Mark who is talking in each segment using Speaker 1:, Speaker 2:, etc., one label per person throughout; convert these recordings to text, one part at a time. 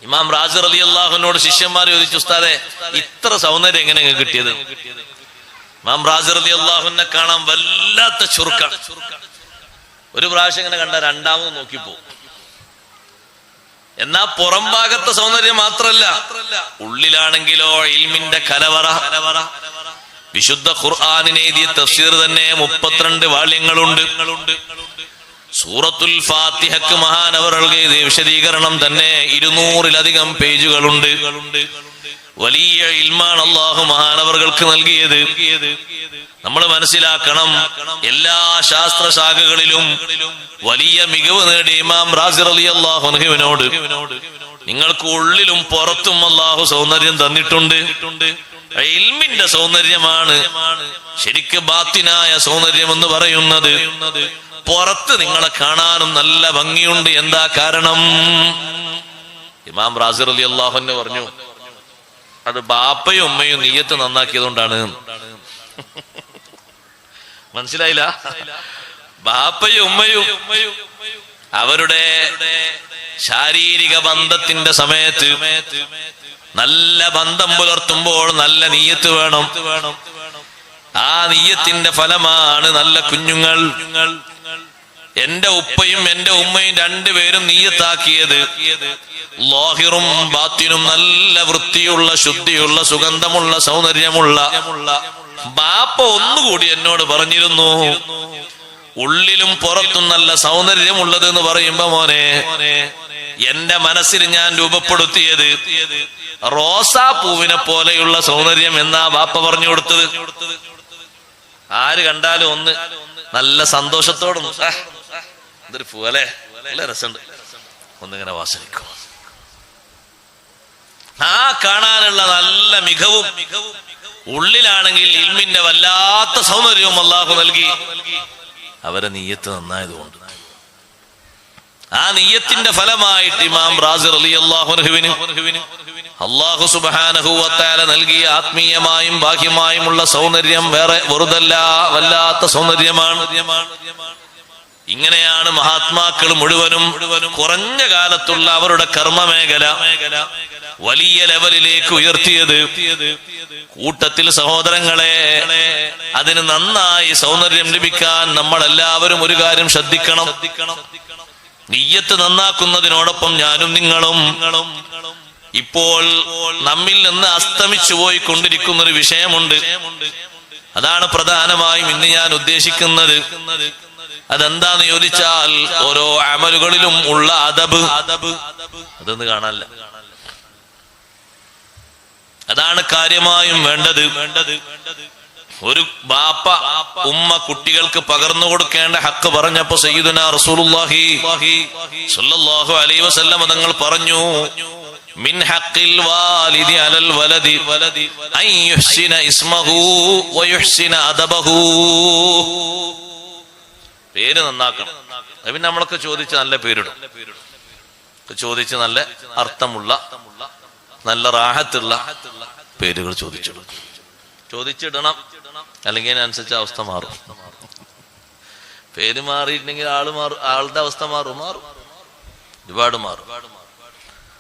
Speaker 1: ഇമാം റാസി റളിയല്ലാഹുവിനോട് ശിഷ്യന്മാർ ചോദിച്ചു, ഉസ്താദേ ഇത്ര സൗന്ദര്യം എങ്ങനെ കിട്ടിയത്? ഇമാം റാസി റളിയല്ലാഹുവിനെ കാണാൻ വല്ലാത്ത ചുറുക്കാണ്. ഒരു പ്രാവശ്യം ഇങ്ങനെ കണ്ട രണ്ടാമത് നോക്കിപ്പോ. എന്നാ പുറം ഭാഗത്തെ സൗന്ദര്യം മാത്രല്ല, ഉള്ളിലാണെങ്കിലോ ഇൽമിന്റെ കലവറ. വിശുദ്ധ ഖുർആനിനെ എഴുതിയ തഫ്സീർ തന്നെ 32 വാള്യങ്ങളുണ്ട്. സൂറത്തുൽ ഫാത്തിഹക്ക് മഹാനവറുടെ വിശദീകരണം തന്നെ 200-ലധികം പേജുകളുണ്ട്. വലിയ ഇൽമാണ് അല്ലാഹു മഹാനവറുകൾക്ക് നൽകിയത്. നമ്മൾ മനസ്സിലാക്കണം, എല്ലാ ശാസ്ത്ര ശാഖകളിലും വലിയ മികവ് നേടിയ ഇമാം റാസി റളിയല്ലാഹു അൻഹുവിനോട് നിങ്ങൾക്ക് ഉള്ളിലും പുറത്തും അല്ലാഹു സൗന്ദര്യം തന്നിട്ടുണ്ട്. ഇൽമിന്റെ സൗന്ദര്യമാണ് ശരിക്ക് ബാത്തിനായ സൗന്ദര്യം എന്ന് പറയുന്നത്. പുറത്ത് നിങ്ങളെ കാണാനും നല്ല ഭംഗിയുണ്ട്. എന്താ കാരണം? ഇമാം റാസി റളിയല്ലാഹു അൻഹു പറഞ്ഞു, അത് ബാപ്പയും ഉമ്മയും നിയ്യത്ത് നന്നാക്കിയതുകൊണ്ടാണ്. മനസ്സിലായില്ല? ബാപ്പയും ഉമ്മയും അവരുടെ ശാരീരിക ബന്ധത്തിന്റെ സമയത്ത് നല്ല ബന്ധം പുലർത്തുമ്പോൾ നല്ല നിയ്യത്ത് വേണം. ആ നിയ്യത്തിന്റെ ഫലമാണ് നല്ല കുഞ്ഞുങ്ങൾ. എന്റെ ഉപ്പയും എന്റെ ഉമ്മയും രണ്ടുപേരും നിയ്യത്താക്കിയത് ലാഹിറും ബാത്തിനും നല്ല വൃത്തിയുള്ള ശുദ്ധിയുള്ള സുഗന്ധമുള്ള സൗന്ദര്യമുള്ള. ബാപ്പ ഒന്നുകൂടി എന്നോട് പറഞ്ഞിരുന്നു, ഉള്ളിലും പുറത്തും നല്ല സൗന്ദര്യമുള്ളത് എന്ന് പറയുമ്പോ മോനെ, എന്റെ മനസ്സിൽ ഞാൻ രൂപപ്പെടുത്തിയത് റോസാപ്പൂവിനെ പോലെയുള്ള സൗന്ദര്യം എന്നാ ബാപ്പ പറഞ്ഞു കൊടുത്തത്. ആര് കണ്ടാലും ഒന്ന് നല്ല സന്തോഷത്തോടും ഇതൊരു പൂവല്ലേ, നല്ല രസമുണ്ട്, ഒന്നിങ്ങനെ വാസനിക്കും. ആ കാണാനുള്ള നല്ല മികവും ഉള്ളിലാണെങ്കിൽ ഇൽമിന്റെ വല്ലാത്ത സൗന്ദര്യവും അല്ലാഹു നൽകി. അവരെ നിയ്യത്ത് നന്നായതുകൊണ്ട് ആ നിയ്യത്തിന്റെ ഫലമായിട്ട് ഇമാം റാസി റളിയല്ലാഹു അൻഹുവിന് അല്ലാഹു സുബ്ഹാനഹു വ തആല നൽകിയ ആത്മീയമായും ബാഹ്യമായുമുള്ള സൗന്ദര്യം വേറെ വെറുതല്ല, വല്ലാത്ത സൗന്ദര്യമാണ്. ഇങ്ങനെയാണ് മഹാത്മാക്കൾ മുഴുവനും കുറഞ്ഞ കാലത്തുള്ള അവരുടെ കർമ്മമേഖല വലിയ ലെവലിലേക്ക് ഉയർത്തിയത്. കൂട്ടത്തിൽ സഹോദരങ്ങളെ, അതിന് നന്നായി സൗന്ദര്യം ലഭിക്കാൻ നമ്മളെല്ലാവരും ഒരു കാര്യം ശ്രദ്ധിക്കണം. നിയ്യത്ത് നന്നാക്കുന്നതിനോടൊപ്പം ഞാനും നിങ്ങളും ഇപ്പോൾ നമ്മിൽ നിന്ന് അസ്തമിച്ചു പോയിക്കൊണ്ടിരിക്കുന്ന ഒരു വിഷയമുണ്ട്. അതാണ് പ്രധാനമായും ഇന്ന് ഞാൻ ഉദ്ദേശിക്കുന്നത്. അതെന്താന്ന് ചോദിച്ചാൽ, ഓരോ അമലുകളിലും ഉള്ള അദബ്. അതൊന്ന് കാണാനില്ല. അതാണ് കാര്യമായും വേണ്ടത്. ഒരു ബാപ്പ ഉമ്മ കുട്ടികൾക്ക് പകർന്നു കൊടുക്കേണ്ട ഹക്ക് പറഞ്ഞപ്പോ സയ്യിദുനാ റസൂലുള്ളാഹി സ്വല്ലല്ലാഹു അലൈഹി വസല്ലം തങ്ങൾ പറഞ്ഞു, മിൻ ഹഖിൽ വാലിദി അലൽ വലദി അൻ യുഹ്സിന ഇസ്മഹു വ യുഹ്സിന അദബഹു. പേര് നന്നാക്കണം. പിന്നെ നമ്മളൊക്കെ ചോദിച്ച് നല്ല പേരിടും, ചോദിച്ച് നല്ല അർത്ഥമുള്ള നല്ല റാഹത്തുള്ള പേരുകൾ ചോദിച്ചിടണം. അല്ലെങ്കിൽ അതിനനുസരിച്ച് അവസ്ഥ മാറും. പേര് മാറിയിട്ടുണ്ടെങ്കിൽ ആളുടെ അവസ്ഥ മാറും, ഒരുപാട് മാറും.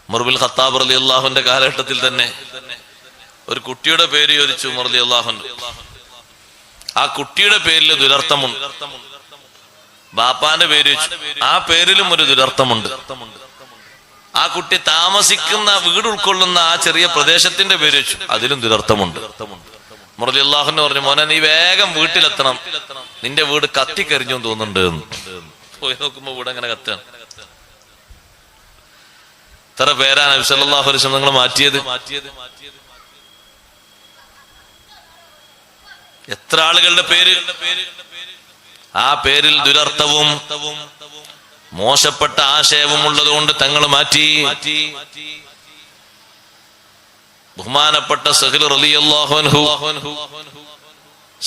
Speaker 1: ഉമർ ബിൻ ഖത്താബ് റളിയല്ലാഹുവിന്റെ കാലഘട്ടത്തിൽ തന്നെ ഒരു കുട്ടിയുടെ പേര് ചോദിച്ചു ഉമർ റളിയല്ലാഹു അൻഹു. ആ കുട്ടിയുടെ പേരിൽ ദുരർത്ഥമുണ്ട്. ബാപ്പാന്റെ പേര് ചോദിച്ചു, ആ പേരിലും ഒരു ദുരർത്ഥമുണ്ട്. ആ കുട്ടി താമസിക്കുന്ന വീട് ഉൾക്കൊള്ളുന്ന ആ ചെറിയ പ്രദേശത്തിന്റെ പേര് വെച്ചു, അതിലും ദുരർത്ഥമുണ്ട്. ഉമർ റളിയല്ലാഹു അൻഹു പറഞ്ഞു, മോനെ നീ വേഗം വീട്ടിലെത്തണം, നിന്റെ വീട് കത്തിക്കരിഞ്ഞു തോന്നുന്നുണ്ട്. പോയി നോക്കുമ്പോ വീട് അങ്ങനെ കത്താണ്. ഇത്ര പേരാ നബി സല്ലല്ലാഹു അലൈഹി വസല്ലം നിങ്ങൾ മാറ്റിയത്? എത്ര ആളുകളുടെ പേര് ആ പേരിൽ ദുരർത്ഥവും മോശപ്പെട്ട ആശയവും ഉള്ളതുകൊണ്ട് തങ്ങൾ മാറ്റി. ബഹുമാനപ്പെട്ട സഹ്ൽ റളിയല്ലാഹു അൻഹു,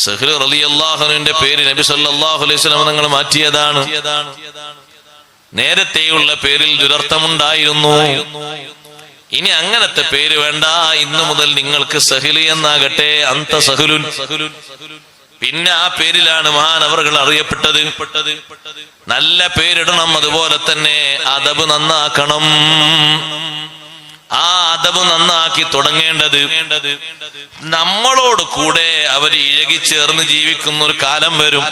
Speaker 1: സഹ്ൽ റളിയല്ലാഹു അൻഹുവിന്റെ പേര് നബി സല്ലല്ലാഹു അലൈഹി വസല്ലം തങ്ങൾ മാറ്റിയതാണ്. നേരത്തെയുള്ള പേരിൽ ദുരർത്ഥമുണ്ടായിരുന്നു. ഇനി അങ്ങനത്തെ പേര് വേണ്ട, ഇന്നു മുതൽ നിങ്ങൾക്ക് സഹ്ൽ എന്നാകട്ടെ, അന്ത സഹ്ലുൻ. പിന്നെ ആ പേരിലാണ് മഹാനവറുകൾ അറിയപ്പെട്ടത്. നല്ല പേരിടണം, അതുപോലെ തന്നെ അദബ് നന്നാക്കണം. അദബ് നന്നാക്കി തുടങ്ങേണ്ടത് നമ്മളോട് കൂടെ അവർ ഇഴകിച്ചേർന്ന് ജീവിക്കുന്ന ഒരു കാലം വരും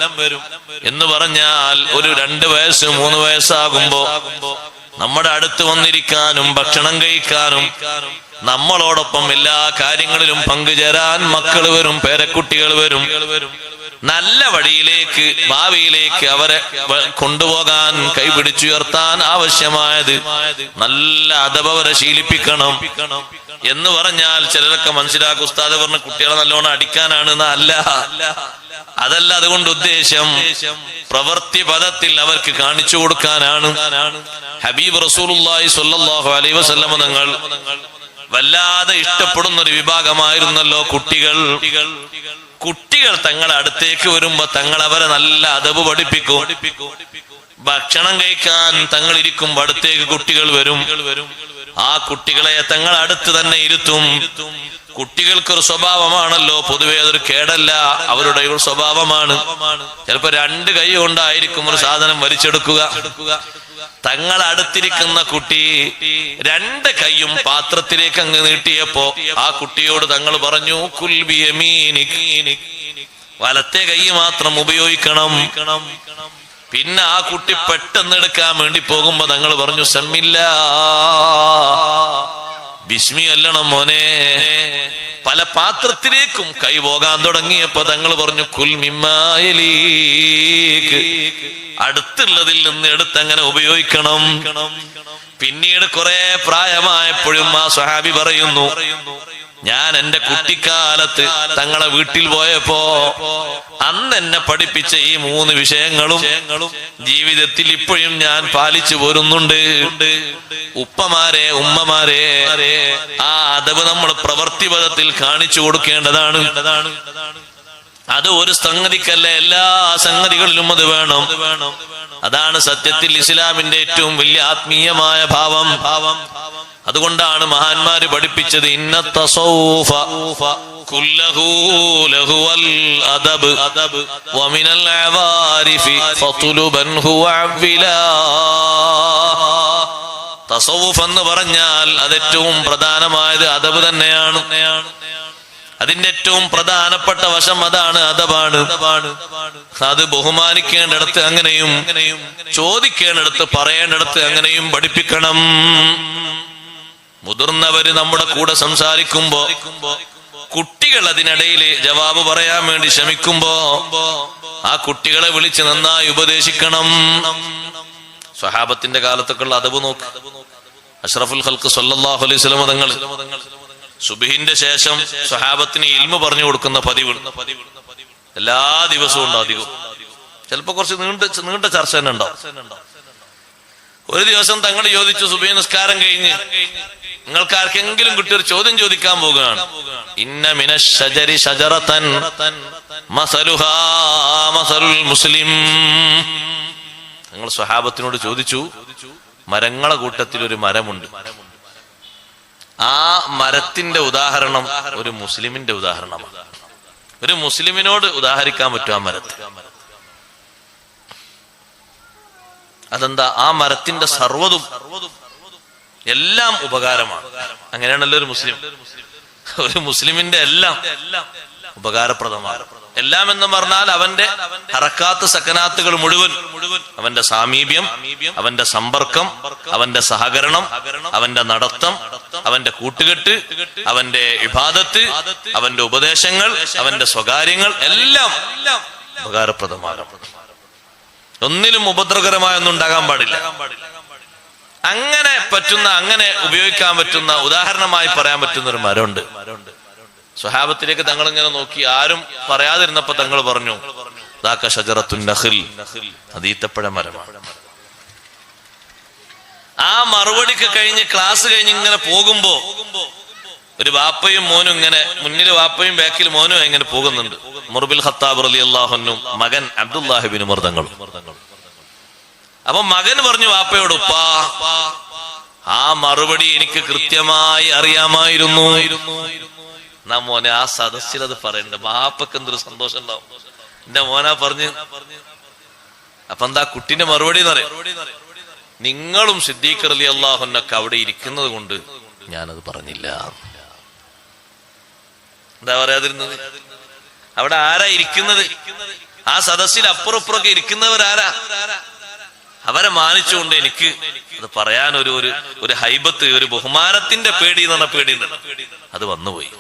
Speaker 1: എന്ന് പറഞ്ഞാൽ ഒരു 2 വയസ്സ് 3 വയസ്സാകുമ്പോ നമ്മുടെ അടുത്ത് വന്നിരിക്കാനും ഭക്ഷണം കഴിക്കാനും നമ്മളോടൊപ്പം എല്ലാ കാര്യങ്ങളിലും പങ്കുചേരാൻ മക്കൾ വരും, പേരക്കുട്ടികൾ വരും. നല്ല വഴിയിലേക്ക് ഭാവിയിലേക്ക് അവരെ കൊണ്ടുപോകാൻ കൈപിടിച്ചുയർത്താൻ ആവശ്യമായത് നല്ല അദബ് അവരെ ശീലിപ്പിക്കണം എന്ന് പറഞ്ഞാൽ ചിലരൊക്കെ മനസ്സിലാക്കും ഉസ്താദ് പറഞ്ഞ കുട്ടികളെ നല്ലോണം അടിക്കാനാണ്. അതല്ല അതുകൊണ്ട് ഉദ്ദേശം പ്രവൃത്തി പദത്തിൽ അവർക്ക് കാണിച്ചു കൊടുക്കാനാണ്. ഹബീബ് റസൂലുള്ളാഹി സ്വല്ലല്ലാഹു അലൈഹി വസല്ലം തങ്ങൾ വല്ലാതെ ഇഷ്ടപ്പെടുന്ന ഒരു വിഭാഗമായിരുന്നല്ലോ കുട്ടികൾ. കുട്ടികൾ തങ്ങളെ അടുത്തേക്ക് വരുമ്പോ തങ്ങൾ അവരെ നല്ല അദബ് പഠിപ്പിക്കും. ഭക്ഷണം കഴിക്കാൻ തങ്ങൾ ഇരിക്കുമ്പോ അടുത്തേക്ക് കുട്ടികൾ വരും. ആ കുട്ടികളെ തങ്ങൾ അടുത്ത് തന്നെ ഇരുത്തും. കുട്ടികൾക്കൊരു സ്വഭാവമാണല്ലോ, പൊതുവെ അതൊരു കേടല്ല, അവരുടെ ഒരു സ്വഭാവമാണ്. ചിലപ്പോ 2 കൈ കൊണ്ടായിരിക്കും ഒരു സാധനം വലിച്ചെടുക്കുക. തങ്ങൾ അടുത്തിരിക്കുന്ന കുട്ടി 2 കൈയും പാത്രത്തിലേക്ക് അങ്ങ് നീട്ടിയപ്പോ ആ കുട്ടിയോട് തങ്ങൾ പറഞ്ഞു കുൽ ബിയമീനിക്, വലത്തെ കൈ മാത്രം ഉപയോഗിക്കണം. പിന്നെ ആ കുട്ടി പെട്ടെന്ന് എടുക്കാൻ വേണ്ടി പോകുമ്പോ തങ്ങൾ പറഞ്ഞു സമ്മില്ലാ, ബിസ്മി അല്ലണം മോനെ. പല പാത്രത്തിലേക്കും കൈ പോകാൻ തുടങ്ങിയപ്പോ തങ്ങൾ പറഞ്ഞു കുൽ മിമ്മായലീക്, അടുത്തുള്ളതിൽ നിന്ന് എടുത്തങ്ങനെ ഉപയോഗിക്കണം. പിന്നീട് കുറെ പ്രായമായപ്പോഴും ആ സ്വഹാബി പറയുന്നു, ഞാൻ എന്റെ കുട്ടിക്കാലത്ത് തങ്ങളെ വീട്ടിൽ പോയപ്പോ അന്ന് എന്നെ പഠിപ്പിച്ച ഈ 3 വിഷയങ്ങളും ജീവിതത്തിൽ ഇപ്പോഴും ഞാൻ പാലിച്ചു പോരുന്നുണ്ട്. ഉപ്പമാരെ ഉമ്മമാരെ, ആ അദബ് നമ്മൾ പ്രവൃത്തിപദത്തിൽ കാണിച്ചു കൊടുക്കേണ്ടതാണ്. അത് ഒരു സംഗതിക്കല്ല, എല്ലാ സംഗതികളിലും അത് വേണം. അതാണ് സത്യത്തിൽ ഇസ്ലാമിന്റെ ഏറ്റവും വലിയ ആത്മീയമായ ഭാവം. അതുകൊണ്ടാണ് മഹാന്മാര് പഠിപ്പിച്ചത് ഇന്ന തസൗഫ കുല്ലഹു ലഹുവൽ അദബ് വമിനൽ അവാരിഫി ഫതുലുബൻഹു വഅവ്വിലാ. തസൗഫ് എന്ന് പറഞ്ഞാൽ അത് ഏറ്റവും പ്രധാനമായത് അദബ് തന്നെയാണ്. അതിന്റെ ഏറ്റവും പ്രധാനപ്പെട്ട വശം അതാണ്, അദബാണ്. അത് ബഹുമാനിക്കേണ്ടിടത്ത് അങ്ങനെയും ചോദിക്കേണ്ടിടത്ത് പറയേണ്ടിടത്ത് അങ്ങനെയും പഠിപ്പിക്കണം. മുതിർന്നവര് നമ്മുടെ കൂടെ സംസാരിക്കുമ്പോ കുട്ടികൾ അതിനിടയിൽ ജവാബ് പറയാൻ വേണ്ടി ശ്രമിക്കുമ്പോ ആ കുട്ടികളെ വിളിച്ച് നന്നായി ഉപദേശിക്കണം. സ്വഹാബത്തിന്റെ കാലത്തൊക്കെയുള്ള അദബ് നോക്ക്. അഷ്റഫുൽ ഖൽഖ് സ്വല്ലല്ലാഹു അലൈഹി വസല്ലം തങ്ങൾ സുബ്ഹിന്റെ ശേഷം സ്വഹാബത്തിന് ഇൽമ പറഞ്ഞു കൊടുക്കുന്ന പതിവ് എല്ലാ ദിവസവും ഉണ്ട്. അധികം ചിലപ്പോ കുറച്ച് നീണ്ട ചർച്ച തന്നെ ഉണ്ടാവും. ഒരു ദിവസം തങ്ങൾ ചോദിച്ചു, സുബ്ഹി നിസ്കാരം കഴിഞ്ഞ് നിങ്ങൾക്ക് ആർക്കെങ്കിലും കിട്ടിയൊരു ചോദ്യം ചോദിക്കാൻ പോകുകയാണ്. ഇന്ന മിനശ് ശജരി ശജറതൻ മസലുഹാ മസലുൽ മുസ്ലിം. തങ്ങൾ സ്വഹാബത്തിനോട് ചോദിച്ചു, മരങ്ങളെ കൂട്ടത്തിൽ ഒരു മരമുണ്ട്, ആ മരത്തിന്റെ ഉദാഹരണം ഒരു മുസ്ലിമിന്റെ ഉദാഹരണമാണ്. ഒരു മുസ്ലിമിനോട് ഉദാഹരിക്കാൻ പറ്റും ആ മരത്തെ. അതെന്താ? ആ മരത്തിന്റെ സർവ്വതും എല്ലാം ഉപകാരമാണ്. അങ്ങനെയാണല്ലോ ഒരു മുസ്ലിം. ഒരു മുസ്ലിമിന്റെ എല്ലാം ഉപകാരപ്രദമാണ്. എല്ലാം എന്ന് പറഞ്ഞാൽ അവന്റെ ഹറക്കാത്ത് സക്കനാത്തുകൾ മുഴുവൻ, അവന്റെ സാമീപ്യം, അവന്റെ സമ്പർക്കം, അവന്റെ സഹകരണം, അവന്റെ നടത്തം, അവന്റെ കൂട്ടുകെട്ട്, അവന്റെ ഇബാദത്ത്, അവന്റെ ഉപദേശങ്ങൾ, അവന്റെ സ്വകാര്യങ്ങൾ എല്ലാം ഉപകാരപ്രദമാണ്. ഒന്നിലും ഉപദ്രവകരമായ ഒന്നും ഉണ്ടാകാൻ പാടില്ല. അങ്ങനെ പറ്റുന്ന, അങ്ങനെ ഉപയോഗിക്കാൻ പറ്റുന്ന, ഉദാഹരണമായി പറയാൻ പറ്റുന്ന ഒരു മരമുണ്ട്. സ്വഹാബത്തിലേക്ക് തങ്ങൾ ഇങ്ങനെ നോക്കി, ആരും പറയാതിരുന്നപ്പോ തങ്ങൾ പറഞ്ഞു, ദാക ഷജറത്തുൻ നഖിൽ, അത് ഈത്തപ്പഴ മരമാണ്. ആ മറുപടിക്ക് കഴിഞ്ഞ് ക്ലാസ് കഴിഞ്ഞ് ഇങ്ങനെ പോകുമ്പോ ഒരു വാപ്പയും മോനും ഇങ്ങനെ, മുന്നിൽ വാപ്പയും ബാക്കിൽ മോനും ഇങ്ങനെ പോകുന്നുണ്ട്. ഉമർ ബിൻ ഖത്താബ് റളിയല്ലാഹു അൻഹു മകൻ അബ്ദുല്ലാഹി ബിൻ ഉമർ തങ്ങൾ. അപ്പൊ മകൻ പറഞ്ഞു വാപ്പയോട്, ഉപ്പാ ആ മറുപടി എനിക്ക് കൃത്യമായി അറിയാമായിരുന്നു. എന്നാ മോനെ ആ സദസ്സിൽ അത് പറയണ്ട, വാപ്പക്ക് എന്തൊരു സന്തോഷം ഉണ്ടാവും. എന്റെ മോനാ പറഞ്ഞു. അപ്പൊ എന്താ കുട്ടിന്റെ മറുപടി എന്ന് പറയാം, നിങ്ങളും സിദ്ദീഖ് റളിയല്ലാഹു അൻഹു അവിടെ ഇരിക്കുന്നത് കൊണ്ട് ഞാനത് പറഞ്ഞില്ല. എന്താ പറയാതിരുന്നത്? അവിടെ ആരാ ഇരിക്കുന്നത്? ആ സദസ്സിൽ അപ്പുറപ്പുറമൊക്കെ ഇരിക്കുന്നവരാരാ? അവരെ മാനിച്ചുകൊണ്ട് എനിക്ക് അത് പറയാൻ ഒരു ഹൈബത്ത്, ഒരു ബഹുമാനത്തിന്റെ പേടി എന്ന് പറഞ്ഞ പേടി അത് വന്നുപോയി.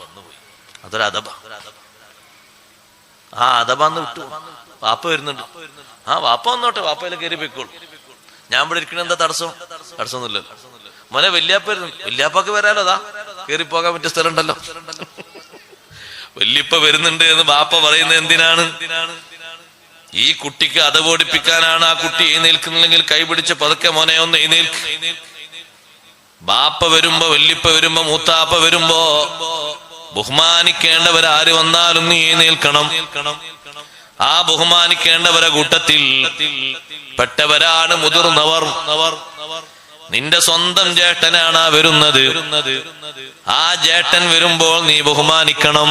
Speaker 1: അതൊരു അദബ. ആ അദബാന്ന് വിട്ടു. വാപ്പ വരുന്നുണ്ട്. ആ വാപ്പ വന്നോട്ടെ, വാപ്പയിലെ കയറി പോയിക്കോളൂ. ഞാൻ ഇവിടെ ഇരിക്കണ എന്താ തടസ്സമൊന്നുമില്ലല്ലോ. മോനെ വല്യാപ്പ വരുന്നു, വല്യാപ്പക്ക് വരാലോ, അതാ കയറി പോകാൻ പറ്റിയ സ്ഥലം ഉണ്ടല്ലോ. വല്യപ്പ വരുന്നുണ്ട് എന്ന് ബാപ്പ പറയുന്നത് എന്തിനാണ്? ഈ കുട്ടിക്ക് അതബോടിപ്പിക്കാനാണ്. ആ കുട്ടി എഴുന്നേൽക്കുന്നില്ലെങ്കിൽ കൈപിടിച്ച് പതുക്കെ മോനെ ഒന്ന് എഴുന്നേൽക്ക്. ബാപ്പ വരുമ്പോ, വല്യപ്പ വരുമ്പോ, മൂത്താപ്പ വരുമ്പോ ബഹുമാനിക്കേണ്ടവരാര് വന്നാലും നീ എഴുന്നേൽക്കണം. ആ ബഹുമാനിക്കേണ്ടവരെ കൂട്ടത്തിൽ പെട്ടവരാണ് മുതിർന്നവർ. നിന്റെ സ്വന്തം ജേട്ടനാണ് ആ വരുന്നത്. ആ ജേട്ടൻ വരുമ്പോൾ നീ ബഹുമാനിക്കണം.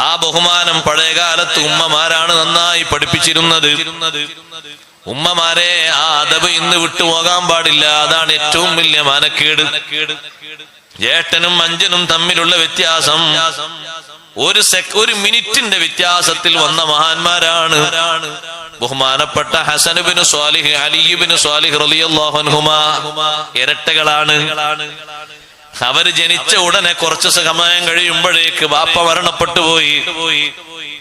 Speaker 1: ആ ബഹുമാനം പഴയകാലത്ത് ഉമ്മമാരാണ് നന്നായി പഠിപ്പിച്ചിരുന്നത്. ഉമ്മമാരെ ആ അദബ് ഇന്ന് വിട്ടുപോകാൻ പാടില്ല. അതാണ് ഏറ്റവും വലിയ മാനക്കേട്. ജേട്ടനും അഞ്ചനും തമ്മിലുള്ള വ്യത്യാസം ഒരു മിനിറ്റിന്റെ വ്യത്യാസത്തിൽ വന്ന മഹാന്മാരാണ്. ബഹുമാനപ്പെട്ട ഹസൻ ഇബ്നു സ്വാലിഹ്, അലി ഇബ്നു സ്വാലിഹ് റളിയല്ലാഹു അൻഹുമാ ഇരട്ടകളാണ്. അവര് ജനിച്ച ഉടനെ കുറച്ചു സമയം കഴിയുമ്പോഴേക്ക് ബാപ്പ മരണപ്പെട്ടു പോയി.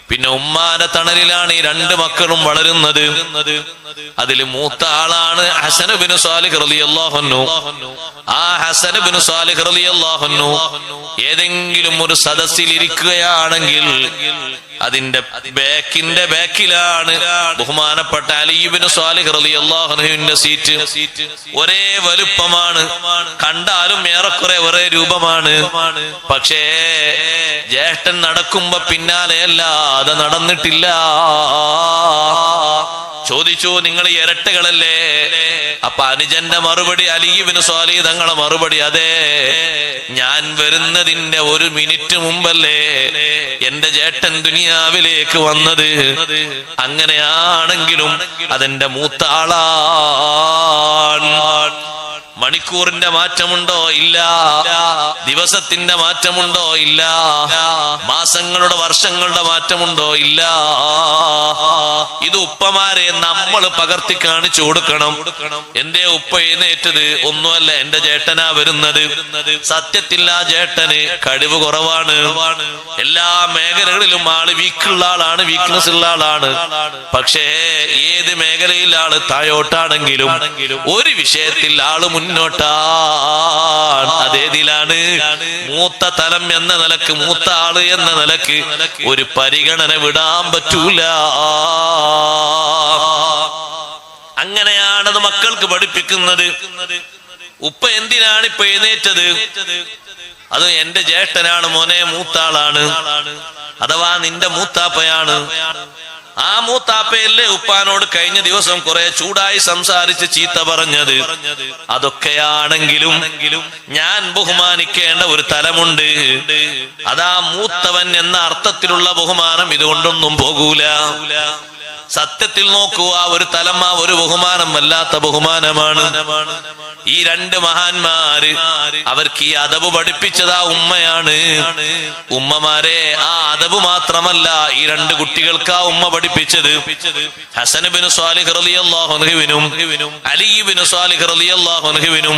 Speaker 1: പിന്നെ ഉമ്മാന്റെ തണലിലാണ് ഈ രണ്ട് മക്കളും വളരുന്നത്. അതിൽ മൂത്ത ആളാണ് ഹസൻ ഇബ്നു സ്വാലിഹ് റളിയല്ലാഹു അൻഹു. ആ ഹസൻ ഇബ്നു സ്വാലിഹ് റളിയല്ലാഹു അൻഹു ഏതെങ്കിലും ഒരു സദസ്സിൽ ഇരിക്കുകയാണെങ്കിൽ അതിന്റെ ബാക്കിലാണ് ബഹുമാനപ്പെട്ട അലി ഇബ്നു സ്വാലിഹ് റളിയല്ലാഹു അൻഹുവിന്റെ സീറ്റ്. ഒരേ വലുപ്പമാണ്, കണ്ടാലും ഏറെക്കുറെ ഒരേ രൂപമാണ്. പക്ഷേ ജ്യേഷ്ഠൻ നടക്കുമ്പോ പിന്നാലെയല്ല, അത് നടന്നിട്ടില്ല. ചോദിച്ചു, നിങ്ങൾ ഇരട്ടകളല്ലേ? അപ്പൊ അനുജന്റെ മറുപടി, അലി ഇബ്നു സ്വാലിഹ് തങ്ങളെ മറുപടി, അതെ, ഞാൻ വരുന്നതിന്റെ ഒരു മിനിറ്റ് മുമ്പല്ലേ എന്റെ ജേട്ടൻ ദുനിയാവിലേക്ക് വന്നത്. അങ്ങനെയാണെങ്കിലും അതെന്റെ മൂത്ത ആളാണ്. മണിക്കൂറിന്റെ മാറ്റമുണ്ടോ? ഇല്ല. ദിവസത്തിന്റെ മാറ്റമുണ്ടോ? ഇല്ല. മാസങ്ങളുടെ, വർഷങ്ങളുടെ മാറ്റമുണ്ടോ? ഇല്ല. ഇത് ഉപ്പമാരെ നമ്മൾ പകർത്തി കാണിച്ചു കൊടുക്കണം. എന്റെ ഉപ്പ എഴുന്നേറ്റത് ഒന്നുമല്ല, എന്റെ ജേട്ടനാ വരുന്നത്. സത്യത്തിൽ ആ ജേട്ടന് കഴിവ് കുറവാണ്. എല്ലാ മേഖലകളിലും ആള് വീക്കുള്ള ആളാണ്, വീക്ക്നെസ് ഉള്ള ആളാണ്. പക്ഷേ ഏത് മേഖലയിൽ ആള് താഴോട്ടാണെങ്കിലും ഒരു വിഷയത്തിൽ ആള് മുന്നോട്ടാണ്. അതേതിലാണ്? മൂത്ത തലം എന്ന നിലക്ക്, മൂത്ത ആള് എന്ന നിലക്ക് ഒരു പരിഗണന വിടാൻ പറ്റൂല. അങ്ങനെയാണത് മക്കൾക്ക് പഠിപ്പിക്കുന്നത്. ഉപ്പ എന്തിനാണ് ഇപ്പൊ എഴുന്നേറ്റത്? അത് എന്റെ ജ്യേഷ്ഠനാണ് മോനെ, മൂത്താളാണ്, അഥവാ നിന്റെ മൂത്താപ്പയാണ്. ആ മൂത്താപ്പയല്ലേ ഉപ്പാനോട് കഴിഞ്ഞ ദിവസം കുറെ ചൂടായി സംസാരിച്ച് ചീത്ത പറഞ്ഞത്? അതൊക്കെയാണെങ്കിലും ഞാൻ ബഹുമാനിക്കേണ്ട ഒരു തലമുണ്ട്. അതാ മൂത്തവൻ എന്ന അർത്ഥത്തിലുള്ള ബഹുമാനം ഇതുകൊണ്ടൊന്നും പോകൂല. സത്യത്തിൽ നോക്കൂ, ആ ഒരു തലം, ആ ഒരു ബഹുമാനം വല്ലാത്ത ബഹുമാനമാണ്. ഈ രണ്ട് മഹാന്മാര് അവർക്ക് ഈ അദബ് പഠിപ്പിച്ചത് ആ ഉമ്മയാണ്. ഉമ്മമാരെ, ആ അദബ് മാത്രമല്ല ഈ രണ്ട് കുട്ടികൾക്ക് ആ ഉമ്മ പഠിപ്പിച്ചത്. ഹസൻ ഇബ്നു സ്വാലിഹ് റളിയല്ലാഹു അൻഹുവിനും അലി ഇബ്നു സ്വാലിഹ് റളിയല്ലാഹു അൻഹുവിനും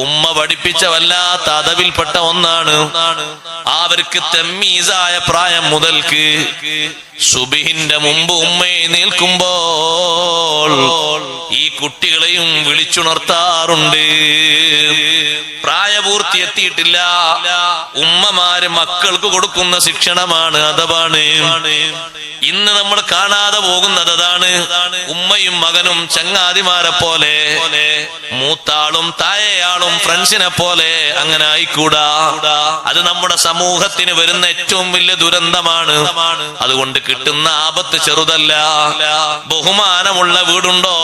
Speaker 1: ഉമ്മ പഠിപ്പിച്ച വല്ലാത്ത അദബിൽപ്പെട്ട ഒന്നാണ്. അവർക്ക് തമ്മീസായ പ്രായം മുതൽക്ക് സുബഹിന്റെ മുമ്പ് ഉമ്മയെ നിൽക്കുമ്പോൾ ഈ കുട്ടികളെയും വിളിച്ചുണർത്താറുണ്ട്. പ്രായപൂർത്തി എത്തിയിട്ടില്ല. ഉമ്മമാര് മക്കൾക്ക് കൊടുക്കുന്ന ശിക്ഷണമാണ്, അദബാണ്. ഇന്ന് നമ്മൾ കാണാതെ പോകുന്നത് അതാണ്. ഉമ്മയും മകനും ചങ്ങാതിമാരെ പോലെ, മൂത്താളും താഴെയാളും ഫ്രണ്ട്സിനെ പോലെ അങ്ങനെ ആയിക്കൂടാ. അത് നമ്മുടെ സമൂഹത്തിന് വരുന്ന ഏറ്റവും വലിയ ദുരന്തമാണ്. അതുകൊണ്ട് കിട്ടുന്ന ആപത്ത് ചെറുതല്ല. ബഹുമാനമുള്ള വീടുണ്ടോ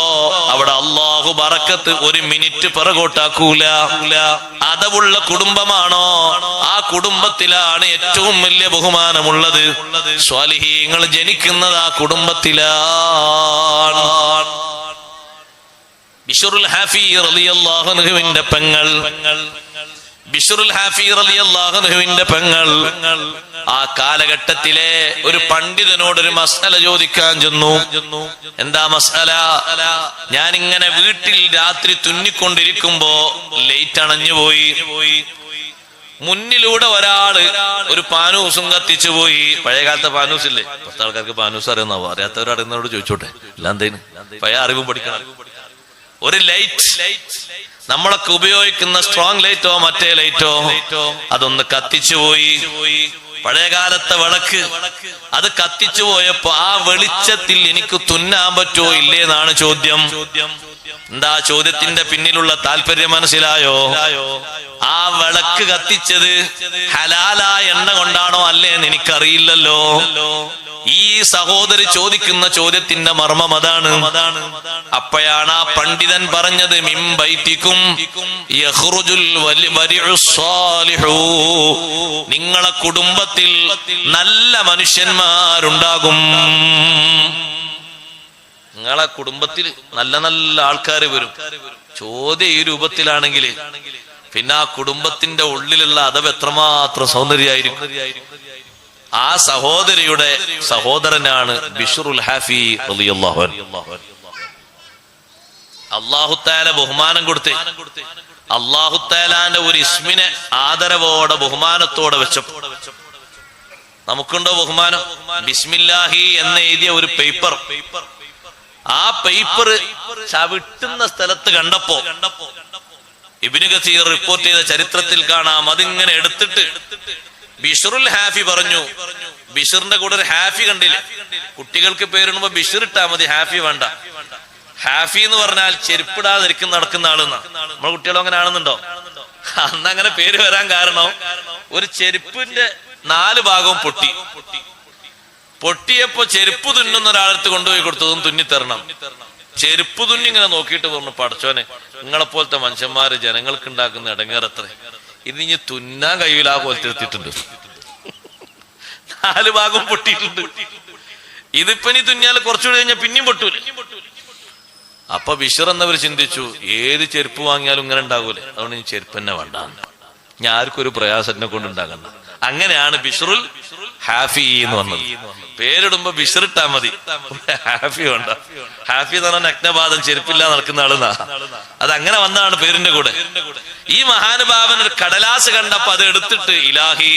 Speaker 1: അവിടെ അല്ലാഹു ബറക്കത്ത് ഒരു മിനിറ്റ് പിറകോട്ടാക്കൂല. അദബുള്ള കുടുംബമാണോ ആ കുടുംബത്തിലാണ് ഏറ്റവും വലിയ ബഹുമാനമുള്ളത്. സ്വാലിഹീങ്ങൾ ജനിക്കുന്നത് ആ കുടുംബത്തിലാണ്. ബിശ്റുൽ ഹാഫി റളിയല്ലാഹു അൻഹുവിന്റെ പെങ്ങൾ ബിശ്റുൽ ഹാഫി റളിയല്ലാഹു അൻഹുവിന്റെ പെങ്ങൾ ആ കാലഘട്ടത്തിലെ ഒരു പണ്ഡിതനോട് ഒരു മസ്അല ചോദിക്കാൻ ചെന്നു. എന്താ മസ്അല? ഞാനിങ്ങനെ വീട്ടിൽ രാത്രി തുന്നിക്കൊണ്ടിരിക്കുമ്പോ ലൈറ്റ് അണഞ്ഞു പോയി. മുന്നിലൂടെ ഒരാള് ഒരു പാനൂസും കത്തിച്ചു പോയി. പഴയ കാലത്തെ പാനൂസ് ഇല്ലേ? പത്ത് ആൾക്കാർക്ക് പാനൂസ് അറിയുന്നാവോ? അറിയാത്തവരറിയുന്നവരോട് ചോദിച്ചോട്ടെ. എല്ലാം പഴയ അറിവും പഠിക്കണം. ഒരു ലൈറ്റ്, നമ്മളൊക്കെ ഉപയോഗിക്കുന്ന സ്ട്രോങ് ലൈറ്റോ മറ്റേ ലൈറ്റോ, അതൊന്ന് കത്തിച്ചു പോയി. പഴയകാലത്തെ വിളക്ക് അത് കത്തിച്ചു പോയപ്പോ ആ വെളിച്ചത്തിൽ എനിക്ക് തുന്നാൻ പറ്റുമോ ഇല്ലേന്നാണ് ചോദ്യം. എന്താ ചോദ്യത്തിന്റെ പിന്നിലുള്ള താല്പര്യം മനസ്സിലായോ? ആ വിളക്ക് കത്തിച്ചത് ഹലാലായ എണ്ണ കൊണ്ടാണോ അല്ലേന്ന് എനിക്കറിയില്ലല്ലോ. ഈ സഹോദരി ചോദിക്കുന്ന ചോദ്യത്തിന്റെ മർമ്മം അതാണ്. അപ്പോഴാണ് ആ പണ്ഡിതൻ പറഞ്ഞത്, മിൻ ബൈതികും യഖ്റുജുൽ വരിഉസ് സാലിഹു, നിങ്ങളെ കുടുംബത്തിൽ നല്ല മനുഷ്യന്മാരുണ്ടാകും. നിങ്ങളെ കുടുംബത്തിൽ നല്ല നല്ല ആൾക്കാർ വരും. ചോദ്യം ഈ രൂപത്തിലാണെങ്കിൽ പിന്നെ ആ കുടുംബത്തിന്റെ ഉള്ളിലുള്ള അദബ് എത്രമാത്രം സൗന്ദര്യമായിരിക്കും. ആ സഹോദരിയുടെ സഹോദരനാണ് ബിശ്റുൽ ഹാഫി റളിയല്ലാഹു അൻഹു. അല്ലാഹു തആല ബഹുമാനം കൊടുത്ത് അല്ലാഹു തആലാന്റെ ഒരു ഇസ്മിനെ ആദരവോടെ ബഹുമാനത്തോടെ വെച്ചപ്പോൾ നമുക്കുണ്ടോ ബഹുമാനം? ബിസ്മില്ലാഹി എന്ന് എഴുതിയ ഒരു പേപ്പർ, ആ പേപ്പർ ചവിട്ടുന്ന സ്ഥലത്ത് കണ്ടപ്പോ ഇബ്നു കസീർ റിപ്പോർട്ട് ചെയ്ത ചരിത്രത്തിൽ കാണാം, അതിങ്ങനെ എടുത്തിട്ട് ബിശ്റുൽ ഹാഫി പറഞ്ഞു. ബിശ്റിന്റെ കൂടെ ഒരു ഹാഫി കണ്ടില്ലേ? കുട്ടികൾക്ക് പേരിടുമ്പോ ബിശ്ർ ഇട്ടാ മതി, ഹാഫി വേണ്ട. ഹാഫി എന്ന് പറഞ്ഞാൽ ചെരുപ്പിടാതിരിക്കുന്ന നടക്കുന്ന ആളെന്നാ. നമ്മളെ കുട്ടികളും അങ്ങനെ ആണെന്നുണ്ടോ? അന്ന് അങ്ങനെ പേര് വരാൻ കാരണം ഒരു ചെരുപ്പിന്റെ 4 ഭാഗവും പൊട്ടിയപ്പോ ചെരുപ്പ് തുന്നുന്ന ഒരാളടുത്ത് കൊണ്ടുപോയി കൊടുത്തതും തുന്നിത്തരണം. ചെരുപ്പ് തുന്നി ഇങ്ങനെ നോക്കിയിട്ട് പറഞ്ഞു, പടച്ചോനെ നിങ്ങളെപ്പോലത്തെ മനുഷ്യന്മാര് ജനങ്ങൾക്ക് ഉണ്ടാക്കുന്ന ഇടങ്ങേറത്ര, ഇത് ഇനി തുന്നാൻ കഴിയില്ല. ആ പോലത്തെ എത്തിയിട്ടുണ്ട്. 4 ഭാഗം പൊട്ടിയിട്ടുണ്ട്. ഇതിപ്പോ ഇനി തുന്നിയാൽ കുറച്ചുകൂടി കഴിഞ്ഞാൽ പിന്നെയും പൊട്ടൂല. അപ്പൊ ബിശ്ർ എന്നവർ ചിന്തിച്ചു, ഏത് ചെരുപ്പ് വാങ്ങിയാലും ഇങ്ങനെ ഉണ്ടാകൂലേ, അതുകൊണ്ട് ഇനി ചെരുപ്പ് തന്നെ വേണ്ട, ഞാൻ ആർക്കും ഒരു പ്രയാസം എന്നെ കൊണ്ട് ഉണ്ടാകണ്ട. അങ്ങനെയാണ് ബിശ്റുൽ ഹാഫി എന്ന് പറഞ്ഞത്. പേരിടുമ്പോ ബിശ്ർ ഇട്ടാ മതി, ഹാഫി വേണ്ട. ഹാഫി എന്ന് പറഞ്ഞാൽ നഗ്നപാദം ചെരുപ്പില്ല നടക്കുന്ന ആളെന്നാ. അത് അങ്ങനെ വന്നതാണ് പേരിന്റെ കൂടെ. ഈ മഹാനുഭാവൻ ഒരു കടലാസ് കണ്ടപ്പോ അത് എടുത്തിട്ട് ഇലാഹി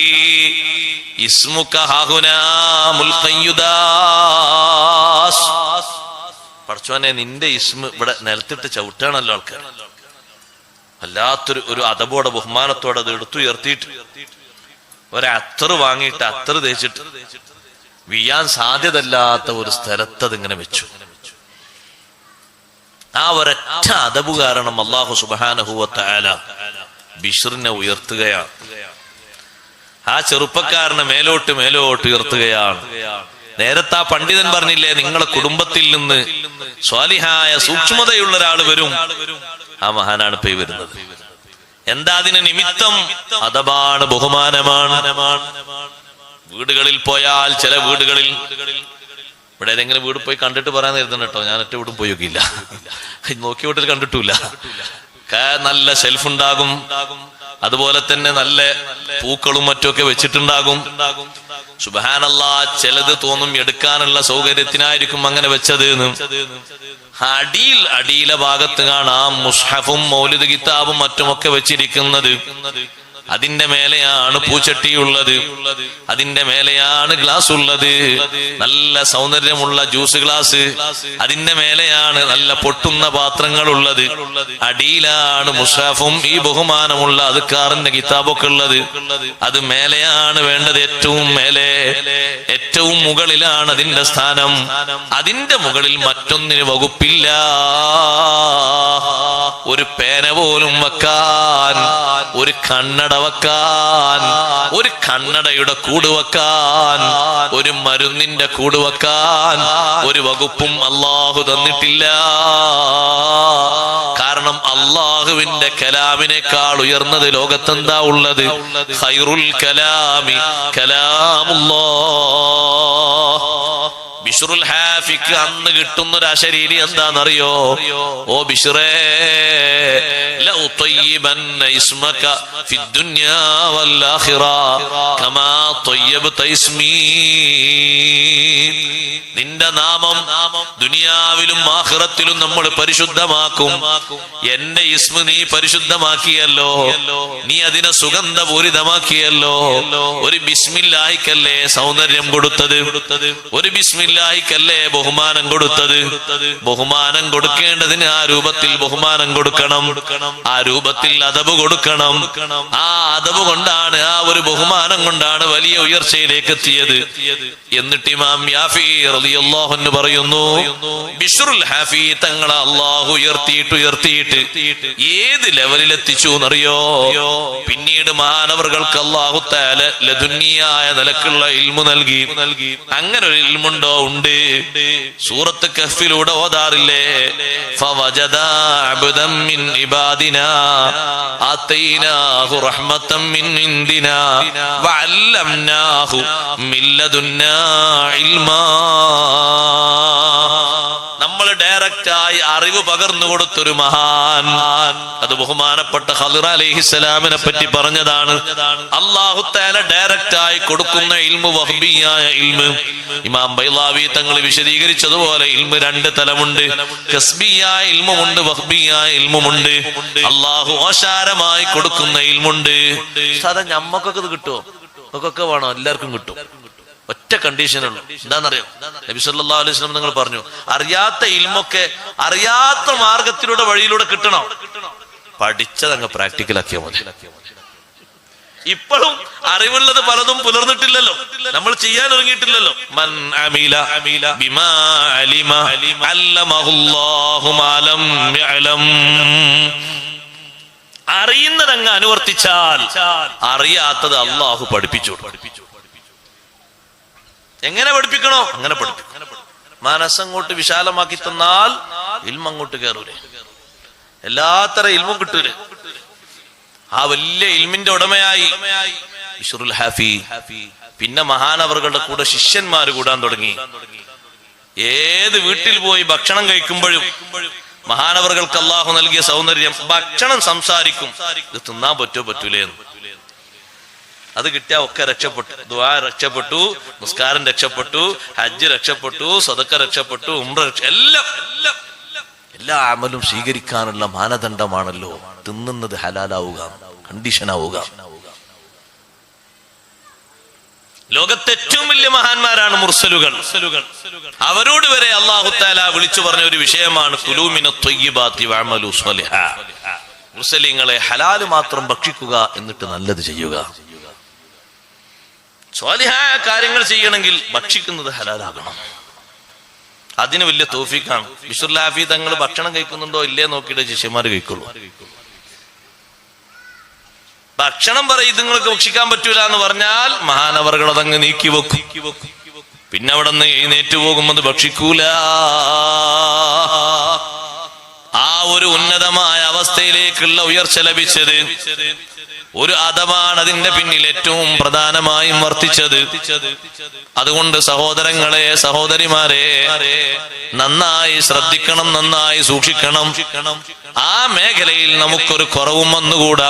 Speaker 1: ഇസ്മുക ഹാഹുനാ മുൽഖയ്യുദാസ്, പടച്ചോനെ നിന്റെ ഇസ്മ ഇവിടെ നിലത്തിട്ട് ചവിട്ടാണല്ലോ ആൾക്കാർ. വല്ലാത്തൊരു അതബോടെ ബഹുമാനത്തോടെ അത് എടുത്തുയർത്തിയിട്ട് ഒരത്തറ് വാങ്ങിയിട്ട് അത്തറ് തേച്ചിട്ട് വീയാൻ സാധ്യതല്ലാത്ത ഒരു സ്ഥലത്ത് അതിങ്ങനെ വെച്ചു. ആ ഒരൊറ്റ അദബ് കാരണം അല്ലാഹു സുബ്ഹാനഹു വ തആല ബിശ്റിനെ ഉയർത്തുകയാണ്. ആ ചെറുപ്പക്കാരനെ മേലോട്ട് ഉയർത്തുകയാണ്. നേരത്തെ ആ പണ്ഡിതൻ പറഞ്ഞില്ലേ, നിങ്ങളെ കുടുംബത്തിൽ നിന്ന് സ്വാലിഹായ സൂക്ഷ്മതയുള്ള ഒരാൾ വരും. ആ മഹാനാണ് ഇപ്പൊ വരുന്നത്. എന്താ അതിന് നിമിത്തം? അദബാണ്, ബഹുമാനമാണ്. വീടുകളിൽ പോയാൽ ചില വീടുകളിൽ, ഇവിടെ ഏതെങ്കിലും വീട് പോയി കണ്ടിട്ട് പറയാൻ കരുതണം കേട്ടോ, ഞാൻ ഒറ്റ വീടും പോയി നോക്കിയില്ല, നോക്കിയ വീട്ടിൽ കണ്ടിട്ടില്ല. നല്ല ഷെൽഫ് ഉണ്ടാകും, അതുപോലെ തന്നെ നല്ല പൂക്കളും മറ്റുമൊക്കെ വെച്ചിട്ടുണ്ടാകും. സുബ്ഹാനല്ലാഹ്, ചിലത് തോന്നും എടുക്കാനുള്ള സൗകര്യത്തിനായിരിക്കും അങ്ങനെ വെച്ചത്. അടിയിലെ ഭാഗത്ത് കാണാം മുസ്ഹഫും മൗലിദ് കിതാബും മറ്റുമൊക്കെ വെച്ചിരിക്കുന്നത്. അതിന്റെ മേലെയാണ് പൂച്ചട്ടിയുള്ളത്, അതിന്റെ മേലെയാണ് ഗ്ലാസ് ഉള്ളത്, നല്ല സൗന്ദര്യമുള്ള ജ്യൂസ് ഗ്ലാസ്, അതിന്റെ മേലെയാണ് നല്ല പൊട്ടുന്ന പാത്രങ്ങൾ ഉള്ളത്. അടിയിലാണ് മുസ്ഹഫും ഈ ബഹുമാനമുള്ള അദ്കാറിന്റെ കിതാബൊക്കെ ഉള്ളത്. അത് മേലെയാണ് വേണ്ടത്, ഏറ്റവും മേലെ, ഏറ്റവും മുകളിലാണ് അതിന്റെ സ്ഥാനം. അതിന്റെ മുകളിൽ മറ്റൊന്നിന് വകുപ്പില്ല. ഒരു പേന പോലും വെക്കാൻ, ഒരു കണ്ണട വെക്കാൻ, ഒരു കണ്ണടയുടെ കൂട് വെക്കാൻ, ഒരു മരുന്നിന്റെ കൂട് വെക്കാൻ ഒരു വകുപ്പും അല്ലാഹു തന്നിട്ടില്ല. കാരണം അല്ലാഹുവിന്റെ കലാമിനേക്കാൾ ഉയർന്നത് ലോകത്തെന്താ ഉള്ളത്? ഖൈറുൽ കലാമി കലാമുല്ലാഹ്. ബിശ്റുൽ ഹാഫിക്ക് അന്ന് കിട്ടുന്ന ഒരു അശരീരി എന്താണെന്നറിയോ? ഓ ബിശ്റേ, ലഉതയ്യിബന്ന ഇസ്മക ഫിദ്ദുനിയാ വൽആഖിറ കമാ തയ്യബ്ത ഇസ്മീ. നിന്റെ നാമം ദുനിയാവിലും ആഖിറത്തിലും നമ്മൾ പരിശുദ്ധമാക്കും. എന്റെ ഇസ്മ നീ പരിശുദ്ധമാക്കിയല്ലോ, നീ അതിനെ സുഗന്ധപൂരിതമാക്കിയല്ലോ. ഒരു ബിസ്മില്ലാഹിക്കല്ലേ സൗന്ദര്യം കൊടുത്തത്, ഒരു ബിസ്മില്ലാഹിക്കല്ലേ ബഹുമാനം കൊടുത്തത്. ബഹുമാനം കൊടുക്കേണ്ടതിന് ആ രൂപത്തിൽ ബഹുമാനം കൊടുക്കണം, ആ രൂപത്തിൽ അദബ് കൊടുക്കണം. ആ അദബ് കൊണ്ടാണ്, ആ ഒരു ബഹുമാനം കൊണ്ടാണ് വലിയ ഉയർച്ചയിലേക്ക് എത്തിയത്. എന്നിട്ട് ഇമാം യാഫി റളിയല്ലാഹു അൻഹു പറയുന്നു, ബിശ്റുൽ ഹാഫി തങ്ങളെ അല്ലാഹു ഉയർത്തിയിട്ട് ഏത് ലെവലിൽ എത്തിച്ചു എന്നറിയോ? പിന്നീട് മാനവർക്ക് അല്ലാഹു തആല ലദുന്നിയായ നിലക്കുള്ള ഇൽമു നൽകി. അങ്ങനെ ഒരു ഇൽമുണ്ടോ? ഉണ്ട്. സൂറത്ത് കഹ്ഫിലൂടെ ഓതാറില്ലേ? ഫവജദ അബ്ദൻ മിൻ ഇബാദിനാ ആതൈനാഹു റഹ്മതൻ മിൻ ഇൻദിനാ വഅല്ലംനാഹു മിൻ ലദുന്നാ ഇൽമാ. നമ്മൾ ഡയറക്റ്റായി അറിവ് പകർന്നു കൊടുത്തൊരു മഹാൻ, അത് ബഹുമാനപ്പെട്ട ഖളിർ അലൈഹിസ്സലാമിനെ പറ്റി പറഞ്ഞതാണ്. അല്ലാഹു തആല ഡയറക്റ്റായി കൊടുക്കുന്ന ഇൽമു വഹ്ബിയായ ഇൽമു. ഇമാം ബൈളാവി തങ്ങൾ വിശദീകരിച്ചതുപോലെ ഇൽമു രണ്ട് തലമുണ്ട്. കസ്ബിയായ ഇൽമുമുണ്ട്, വഹ്ബിയായ ഇൽമുമുണ്ട്. അല്ലാഹു ഓശാരമായി കൊടുക്കുന്ന ഇൽമുണ്ട്. സാധാ ഞമ്മക്കൊക്കെ ഇത് കിട്ടുമോ? ഒക്കെ വേണോ? എല്ലാവർക്കും കിട്ടും. ഒറ്റ കണ്ടീഷനുള്ളൂ. എന്താണെന്നറിയോ? നബി സല്ലല്ലാഹു അലൈഹി വസല്ലം നിങ്ങൾ പറഞ്ഞു, അറിയാത്ത ഇൽമൊക്കെ അറിയാത്ത മാർഗത്തിലൂടെ വഴിയിലൂടെ കിട്ടണം. പഠിച്ചതങ്ങ് പ്രാക്ടിക്കലാക്കിയാൽ മതി. ഇപ്പോഴും അറിവുള്ളത് പലതും പുലർന്നിട്ടില്ലല്ലോ, നമ്മൾ ചെയ്യാൻ ഇറങ്ങിയിട്ടില്ലല്ലോ. മൻ അമില ബിമാ അലിമ അല്ലമഹുല്ലാഹു മാ ലം യഅലം. അറിയുന്നതങ്ങ് അനുവർത്തിച്ചാൽ അറിയാത്തത് അല്ലാഹു പഠിപ്പിച്ചു. എങ്ങനെ പഠിപ്പിക്കണോ അങ്ങനെ പഠിപ്പിക്കും. മനസ്സങ്ങോട്ട് വിശാലമാക്കി തന്നാൽ ഇൽമ അങ്ങോട്ട് കയറൂലേ, എല്ലാത്തര ഇൽമും കിട്ടൂലേ. ആ വലിയ ഇൽമിന്റെ ഉടമയായി ബിശ്റുൽ ഹാഫി. പിന്നെ മഹാനവറുകളുടെ കൂടെ ശിഷ്യന്മാര് കൂടാൻ തുടങ്ങി. ഏത് വീട്ടിൽ പോയി ഭക്ഷണം കഴിക്കുമ്പോഴും മഹാനവറുകൾക്ക് അല്ലാഹു നൽകിയ സൗന്ദര്യം, ഭക്ഷണം സംസാരിക്കും, ഇത് തിന്നാൻ പറ്റൂലേന്ന്. അത് കിട്ടിയാ ഒക്കെ രക്ഷപ്പെട്ടു. ദുആ രക്ഷപ്പെട്ടു, നിസ്കാരം രക്ഷപ്പെട്ടു, ഹജ്ജ് രക്ഷപ്പെട്ടു, സദഖ രക്ഷപ്പെട്ടു, ഉംറ എല്ലാ അമലും സ്വീകരിക്കാനുള്ള മാനദണ്ഡമാണല്ലോ തിന്നുന്നത് ഹലാലാവുക, കണ്ടീഷനാവുക. ലോകത്തെ ഏറ്റവും വലിയ മഹാന്മാരാണ് മുർസലുകൾ. അവരോട് വരെ അല്ലാഹു തആല വിളിച്ചു പറഞ്ഞ ഒരു വിഷയമാണ് കുലൂ മിനത്ത് ത്വയ്യിബാത്തി വഅമലു സ്വാലിഹാ. മുർസലീങ്ങളെ ഹലാല് മാത്രം ഭക്ഷിക്കുക, എന്നിട്ട് നല്ലത് ചെയ്യുക. സ്വാലിഹായ കാര്യങ്ങൾ ചെയ്യണമെങ്കിൽ ഭക്ഷിക്കുന്നത് ഹലാലാകണം. അതിന് വലിയ തൗഫീഖാണ്. ബിശ്റുൽ ഹാഫി തങ്ങൾ ഭക്ഷണം കഴിക്കുന്നുണ്ടോ ഇല്ലേ നോക്കിയിട്ട് ശിഷ്യന്മാർ കഴിക്കുള്ളൂ. ഭക്ഷണം പറയും നിങ്ങൾക്ക് ഭക്ഷിക്കാൻ പറ്റൂല എന്ന് പറഞ്ഞാൽ മഹാനവറുകൾ അതങ്ങ് നീക്കി വെക്കും. പിന്നെ അവിടെ നിന്ന് എഴുന്നേറ്റ് പോകുന്നത് ഭക്ഷിക്കൂല. ആ ഒരു ഉന്നതമായ അവസ്ഥയിലേക്കുള്ള ഉയർച്ച ലഭിച്ചത് ഒരു അദബാണ് അതിന്റെ പിന്നിൽ ഏറ്റവും പ്രധാനമായും വർത്തിച്ചത്. അതുകൊണ്ട് സഹോദരങ്ങളെ, സഹോദരിമാരെ, നന്നായി ശ്രദ്ധിക്കണം, നന്നായി സൂക്ഷിക്കണം. ആ മേഖലയിൽ നമുക്കൊരു കുറവും വന്നുകൂടാ.